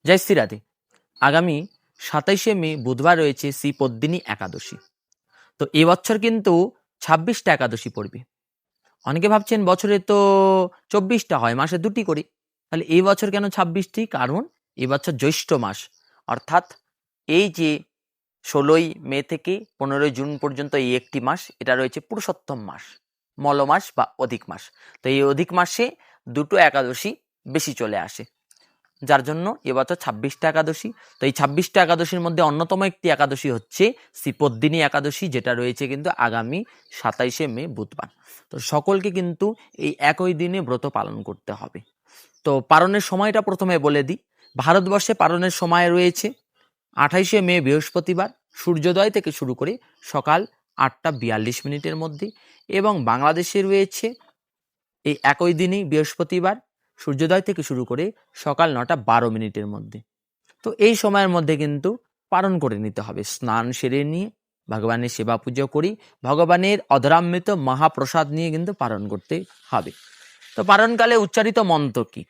জয় শ্রী রাধে। আগামী 27শে মে বুধবার রয়েছে শ্রী পদ্মিনী একাদশী। তো এবছর কিন্তু 26টা একাদশী পড়বে। অনেকে ভাবছেন বছরে তো 24টা হয়, মাসে 2টি করে, তাহলে এই বছর কেন 26টি? কারণ এবছর জ্যৈষ্ঠ মাস, অর্থাৎ এই যে 16ই মে থেকে 15ই জুন পর্যন্ত এই একটি মাস, এটা রয়েছে পুরুষোত্তম মাস, মল মাস বা অধিক মাস। তো এই অধিক মাসে দুটো একাদশী বেশি চলে আসে, যার জন্য এবছর 26টা একাদশী। তো এই 26টা একাদশীর মধ্যে অন্যতম একটি একাদশী হচ্ছে শ্রীপদ্মিনী একাদশী, যেটা রয়েছে কিন্তু আগামী 27শে মে বুধবার। তো সকলকে কিন্তু এই একই দিনে ব্রত পালন করতে হবে। তো পালনের সময়টা প্রথমে বলে দিই। ভারতবর্ষে পালনের সময় রয়েছে 28শে মে বৃহস্পতিবার সূর্যোদয় থেকে শুরু করে সকাল 8টা 42 মিনিটের মধ্যে, এবং বাংলাদেশে রয়েছে এই একই দিনই বৃহস্পতিবার সূর্যোদয় থেকে শুরু করে সকাল 9টা 12 মিনিটের মধ্যে। তো এই সময়ের মধ্যে কিন্তু পালন করে নিতে হবে। স্নান সেরে নিয়ে ভগবানের সেবা পুজো করি, ভগবানের অধরামৃত মহাপ্রসাদ নিয়ে কিন্তু পালন করতে হবে। তো পালনকালে উচ্চারিত মন্ত্র কি?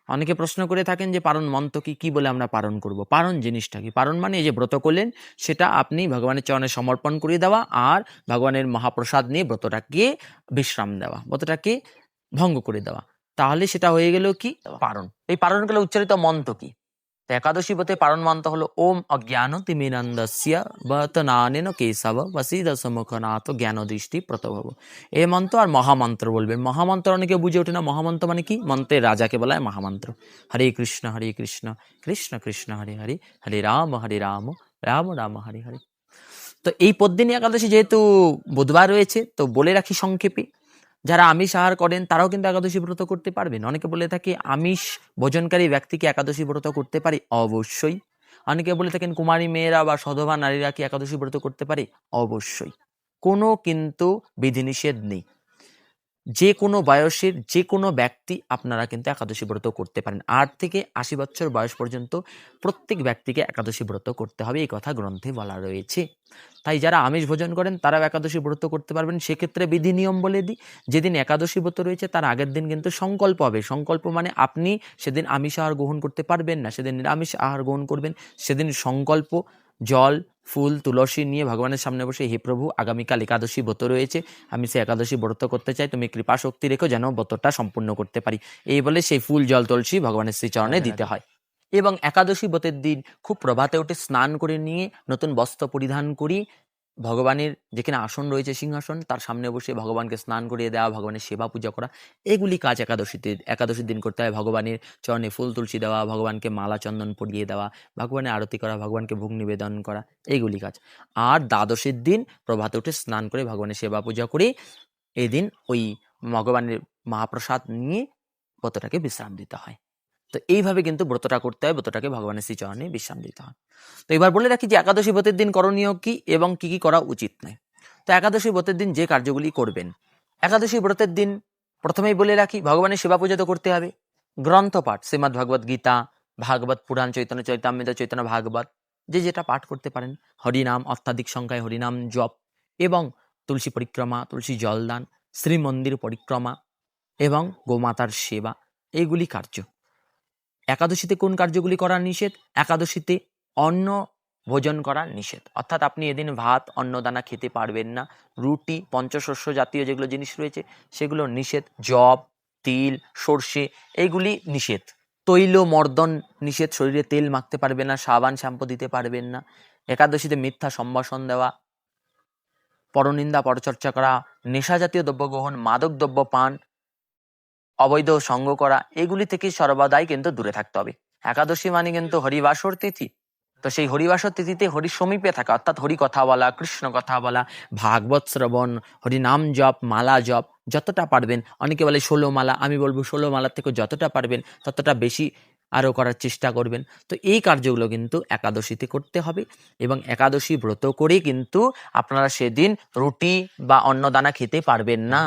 অনেকে প্রশ্ন করে থাকেন যে পালন মন্ত্র কি, কি বলে আমরা পালন করব? পালন জিনিসটা কি? পালন মানে এই যে ব্রত করলেন সেটা আপনি ভগবানের চরণে সমর্পণ করে দেওয়া, আর ভগবানের মহাপ্রসাদ নিয়ে ব্রতটাকে বিশ্রাম দেওয়া, ব্রতটাকে ভঙ্গ করে দেওয়া, তাহলে সেটা হয়ে গেল কি পারণ। এই পারণকালে উচ্চারিত মন্ত্র কি? তো একাদশী ব্রতে পারণ মন্ত্র হলো ওম অজ্ঞান তিমিরান্ধস্য বতনানেন কেশব বসিদ সমুখনাথ জ্ঞান দৃষ্টি প্রতভব। এই মন্ত্র আর মহামন্ত্র বলবেন। মহামন্ত্র অনেকে বুঝে ওঠে না, মহামন্ত্র মানে কি? মন্ত্রের রাজাকে বলা হয় মহামন্ত্র। হরে কৃষ্ণ কৃষ্ণ কৃষ্ণ হরে হরে, হরে রাম রাম রাম হরে হরে। তো এই পদ্মিনী একাদশী যেহেতু বুধবার রয়েছে, তো বলে রাখি সংক্ষেপে, যারা আমিষ আহার করেন তারাও কিন্তু একাদশী ব্রত করতে পারবেন। অনেকে বলে থাকে আমিষ ভোজনকারী ব্যক্তিকে একাদশী ব্রত করতে পারে, অবশ্যই। অনেকে বলে থাকেন কুমারী মেয়েরা বা সধবা নারীরা কি একাদশী ব্রত করতে পারে? অবশ্যই। কোনো কিন্তু বিধিনিষেধ নেই। যে কোনো বয়সের যে কোনো ব্যক্তি আপনারা কিন্তু একাদশী ব্রত করতে পারেন। 8 থেকে 80 বছর বয়স পর্যন্ত প্রত্যেক ব্যক্তিকে একাদশী ব্রত করতে হবে, এই কথা গ্রন্থে বলা রয়েছে। তাই যারা আমিষ ভোজন করেন তারাও একাদশী ব্রত করতে পারবেন। সেক্ষেত্রে বিধি নিয়ম বলে দিই, যেদিন একাদশী ব্রত রয়েছে তার আগের দিন কিন্তু সংকল্প হবে। সংকল্প মানে আপনি সেদিন আমিষ আহার গ্রহণ করতে পারবেন না, সেদিন নিরামিষ আহার গ্রহণ করবেন। সেদিন সংকল্প জল ফুল তুলসী নিয়ে ভগবানের সামনে বসে, হে প্রভু, আগামীকাল একাদশী ব্রত রয়েছে, আমি সেই একাদশী ব্রত করতে চাই, তুমি কৃপা শক্তি রেখো যেন ব্রতটা সম্পূর্ণ করতে পারি, এই বলে সেই ফুল জল তুলসী ভগবানের শ্রীচরণে দিতে হয়। এবং একাদশী ব্রতের দিন খুব প্রভাতে উঠে স্নান করে নিয়ে নতুন বস্ত্র পরিধান করি, ভগবানের যেখানে আসন রয়েছে সিংহাসন তার সামনে বসে ভগবানকে স্নান করিয়ে দেওয়া, ভগবানের সেবা পূজা করা, এগুলি কাজ একাদশীর দিন করতে হয়। ভগবানের চরণে ফুল তুলসী দেওয়া, ভগবানকে মালা চন্দন পরিয়ে দেওয়া, ভগবানের আরতি করা, ভগবানকে ভোগ নিবেদন করা, এইগুলি কাজ। আর দ্বাদশীর দিন প্রভাতে উঠে স্নান করে ভগবানের সেবা পূজা করে এই দিন ওই ভগবানের মহাপ্রসাদ নিয়ে ব্রতটাকে বিশ্রাম দিতে হয়। তো এইভাবে কিন্তু ব্রতটা করতে হয়, ব্রতটাকে ভগবানের শ্রীচরণে বিশ্রাম দিতে হয়। তো এবার বলে রাখি যে একাদশী ব্রতের দিন করণীয় কি এবং কি কি করা উচিত নয়। তো একাদশী ব্রতের দিন যে কার্যগুলি করবেন, একাদশী ব্রতের দিন প্রথমেই বলে রাখি ভগবানের সেবা পূজা তো করতে হবে। গ্রন্থ পাঠ, শ্রীমদ্ ভগবদ গীতা, ভাগবত পুরাণ, চৈতন্য চৈতামৃত, চৈতন্য ভাগবত, যে যেটা পাঠ করতে পারেন, হরিনাম, অত্যাধিক সংখ্যায় হরিনাম জপ, এবং তুলসী পরিক্রমা, তুলসী জলদান, শ্রীমন্দির পরিক্রমা এবং গোমাতার সেবা, এইগুলি কার্য। একাদশীতে কোন কার্যগুলি করা নিষেধ? একাদশীতে অন্ন ভোজন করা নিষেধ, অর্থাৎ আপনি এদিন ভাত অন্নদানা খেতে পারবেন না। রুটি, পঞ্চশস্য জাতীয় যেগুলো জিনিস রয়েছে সেগুলো নিষেধ। জব, তিল, সর্ষে, এইগুলি নিষেধ। তৈল মর্দন নিষেধ, শরীরে তেল মাখতে পারবেন না, সাবান শ্যাম্পু দিতে পারবেন না। একাদশীতে মিথ্যা সম্ভাষণ দেওয়া, পরনিন্দা পরচর্চা করা, নেশা জাতীয় দ্রব্য গ্রহণ, মাদক দ্রব্য পান, অবৈধ সঙ্গ করা, এগুলি থেকে সর্বদাই কিন্তু দূরে থাকতে হবে। একাদশী মানে কিন্তু হরিবাসর তিথি। তো সেই হরিবাসর তিথিতে হরির সমীপে থাকা, অর্থাৎ হরি কথা বলা, কৃষ্ণ কথা বলা, ভাগবত শ্রবণ, হরিনাম জপ, মালা জপ, যতটা পারবেন। অনেকে বলে 16 মালা, আমি বলবো 16 মালার থেকে যতটা পারবেন ততটা বেশি আরও করার চেষ্টা করবেন। তো এই কার্যগুলো কিন্তু একাদশীতে করতে হবে, এবং একাদশী ব্রত করে কিন্তু আপনারা সেদিন রুটি বা অন্নদানা খেতে পারবেন না।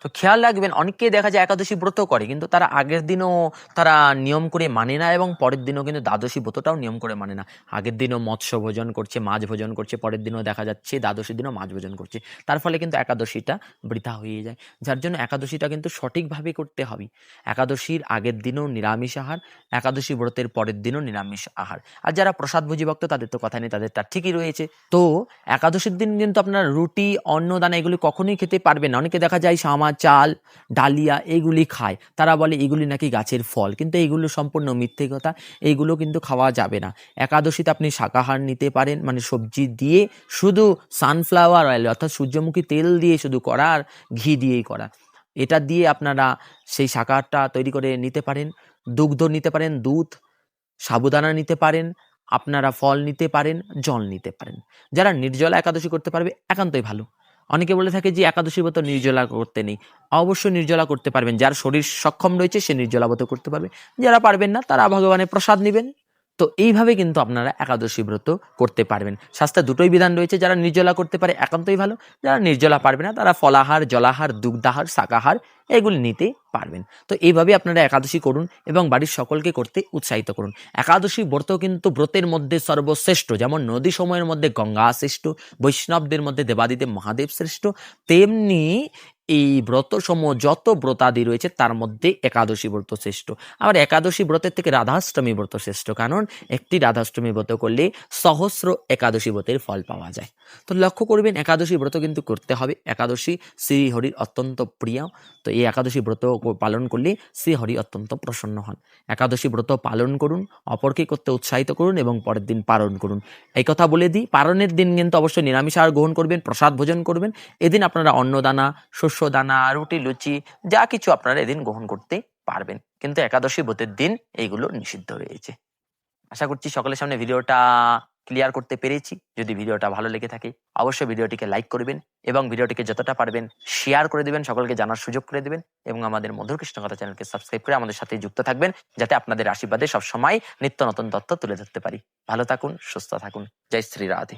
তো খেয়াল রাখবেন, অনেকেই দেখা যায় একাদশী ব্রত করে কিন্তু তারা আগের দিনও তারা নিয়ম করে মানে না, এবং পরের দিনও কিন্তু দ্বাদশী ব্রতটাও নিয়ম করে মানে না। আগের দিনও মৎস্য ভোজন করছে, মাছ ভোজন করছে, পরের দিনও দেখা যাচ্ছে দ্বাদশীর দিনও মাছ ভোজন করছে। তার ফলে কিন্তু একাদশীটা বৃথা হয়ে যায়। যার জন্য একাদশীটা কিন্তু সঠিকভাবে করতে হবে। একাদশীর আগের দিনও নিরামিষ আহার, একাদশী ব্রতের পরের দিনও নিরামিষ আহার। আর যারা প্রসাদভোজী ভক্ত তাদের তো কথা নেই, তাদের তা ঠিকই রয়েছে। তো একাদশীর দিন কিন্তু আপনার রুটি, অন্ন, দানা এগুলি কখনোই খেতে পারবেন না। অনেকে দেখা যায় সামা, চাল, ডালিয়া এইগুলি খায়, তারা বলে এগুলি নাকি গাছের ফল, কিন্তু এইগুলো সম্পূর্ণ মিথ্যে কথা। এইগুলো কিন্তু খাওয়া যাবে না। একাদশীতে আপনি শাকাহার নিতে পারেন, মানে সবজি দিয়ে, শুধু সানফ্লাওয়ার অয়েল অর্থাৎ সূর্যমুখী তেল দিয়ে শুধু করা, আর ঘি দিয়েই করা। এটা দিয়ে আপনারা সেই শাকাহারটা তৈরি করে নিতে পারেন। দুগ্ধ নিতে পারেন, দুধ, সাবুদানা নিতে পারেন, আপনারা ফল নিতে পারেন, জল নিতে পারেন। যারা নির্জলা একাদশী করতে পারবে একান্তই ভালো। অনেকে বলে থাকে যে একাদশীর ব্রত নির্জলা করতে নেই। অবশ্যই নির্জলা করতে পারবেন, যার শরীর সক্ষম রয়েছে সে নির্জলা ব্রত করতে পারবে। যারা পারবেন না তারা ভগবানের প্রসাদ নেবেন। তো এইভাবে কিন্তু আপনারা একাদশী ব্রত করতে পারবেন। শাস্ত্রে দুটোই বিধান রয়েছে। যারা নির্জলা করতে পারে একান্তই ভালো, যারা নির্জলা পারবে না তারা ফলাহার, জলাহার, দুগ্ধাহার, শাকাহার এগুলি নিতে পারবেন। তো এইভাবে আপনারা একাদশী করুন এবং বাড়ির সকলকে করতে উৎসাহিত করুন। একাদশী ব্রত কিন্তু ব্রতের মধ্যে সর্বশ্রেষ্ঠ। যেমন নদী সময়ের মধ্যে গঙ্গা শ্রেষ্ঠ, বৈষ্ণবদের মধ্যে দেবাদিদেব মহাদেব শ্রেষ্ঠ, তেমনি এই ব্রতসমূহ যত ব্রতাদি রয়েছে তার মধ্যে একাদশী ব্রত শ্রেষ্ঠ। আবার একাদশী ব্রতের থেকে রাধাষ্টমী ব্রত শ্রেষ্ঠ, কারণ একটি রাধাষ্টমী ব্রত করলে সহস্র একাদশী ব্রতের ফল পাওয়া যায়। তো লক্ষ্য করবেন একাদশী ব্রত কিন্তু করতে হবে। একাদশী শ্রীহরির অত্যন্ত প্রিয়। তো এই একাদশী ব্রত পালন করলে শ্রীহরি অত্যন্ত প্রসন্ন হন। একাদশী ব্রত পালন করুন, অপরকে করতে উৎসাহিত করুন এবং পরের দিন পালন করুন। এই কথা বলে দিই, পালনের দিন কিন্তু অবশ্যই নিরামিষ আহার গ্রহণ করবেন, প্রসাদ ভোজন করবেন। এদিন আপনারা অন্নদানা, শস্য দানা, রুটি, লুচি যা কিছু আপনারা এদিন গ্রহণ করতে পারবেন, কিন্তু একাদশী ব্রতের দিন এইগুলো নিষিদ্ধ রয়েছে। আশা করছি সকলের সামনে ভিডিওটা ক্লিয়ার করতে পেরেছি। যদি ভিডিওটা ভালো লেগে থাকে অবশ্যই ভিডিওটিকে লাইক করবেন এবং ভিডিওটিকে যতটা পারবেন শেয়ার করে দেবেন, সকলকে জানার সুযোগ করে দেবেন এবং আমাদের মধুর কৃষ্ণ কথা চ্যানেলকে সাবস্ক্রাইব করে আমাদের সাথে যুক্ত থাকবেন, যাতে আপনাদের আশীর্বাদে সবসময় নিত্য নতুন তথ্য তুলে ধরতে পারি। ভালো থাকুন, সুস্থ থাকুন। জয় শ্রী রাধে।